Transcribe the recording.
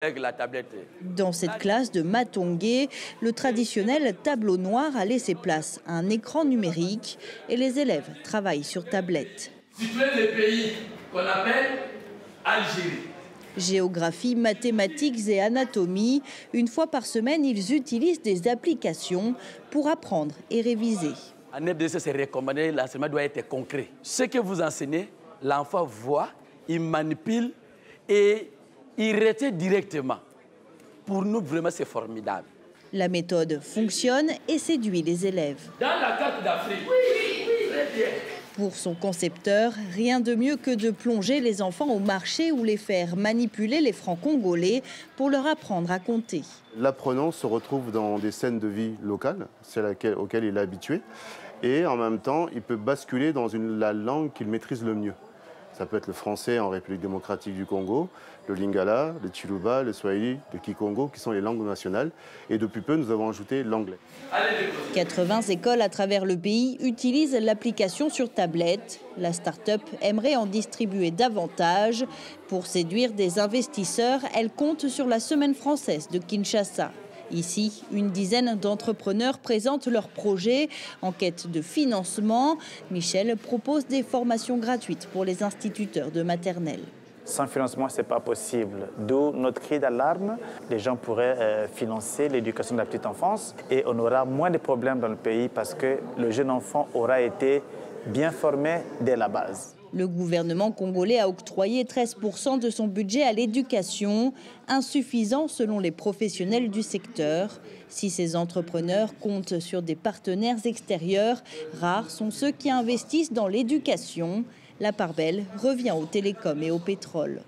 avec la tablette. Dans cette classe de Matongé, le traditionnel tableau noir a laissé place à un écran numérique et les élèves travaillent sur tablette. Situé le pays qu'on appelle Algérie. Géographie, mathématiques et anatomie, une fois par semaine, ils utilisent des applications pour apprendre et réviser. En FDC, c'est recommandé, l'enseignement doit être concret. Ce que vous enseignez, l'enfant voit, il manipule et il retient directement. Pour nous, vraiment, c'est formidable. La méthode fonctionne et séduit les élèves. Dans la carte d'Afrique, oui, très bien. Pour son concepteur, rien de mieux que de plonger les enfants au marché ou les faire manipuler les francs congolais pour leur apprendre à compter. L'apprenant se retrouve dans des scènes de vie locales, celles auxquelles il est habitué, et en même temps, il peut basculer dans la langue qu'il maîtrise le mieux. Ça peut être le français en République démocratique du Congo, le lingala, le chiluba, le swahili, le kikongo, qui sont les langues nationales. Et depuis peu, nous avons ajouté l'anglais. 80 écoles à travers le pays utilisent l'application sur tablette. La start-up aimerait en distribuer davantage. Pour séduire des investisseurs, elle compte sur la Semaine française de Kinshasa. Ici, une dizaine d'entrepreneurs présentent leurs projets en quête de financement. Michel propose des formations gratuites pour les instituteurs de maternelle. Sans financement, ce n'est pas possible. D'où notre cri d'alarme. Les gens pourraient financer l'éducation de la petite enfance et on aura moins de problèmes dans le pays parce que le jeune enfant aura été bien formé dès la base. Le gouvernement congolais a octroyé 13% de son budget à l'éducation, insuffisant selon les professionnels du secteur. Si ces entrepreneurs comptent sur des partenaires extérieurs, rares sont ceux qui investissent dans l'éducation. La part belle revient aux télécoms et au pétrole.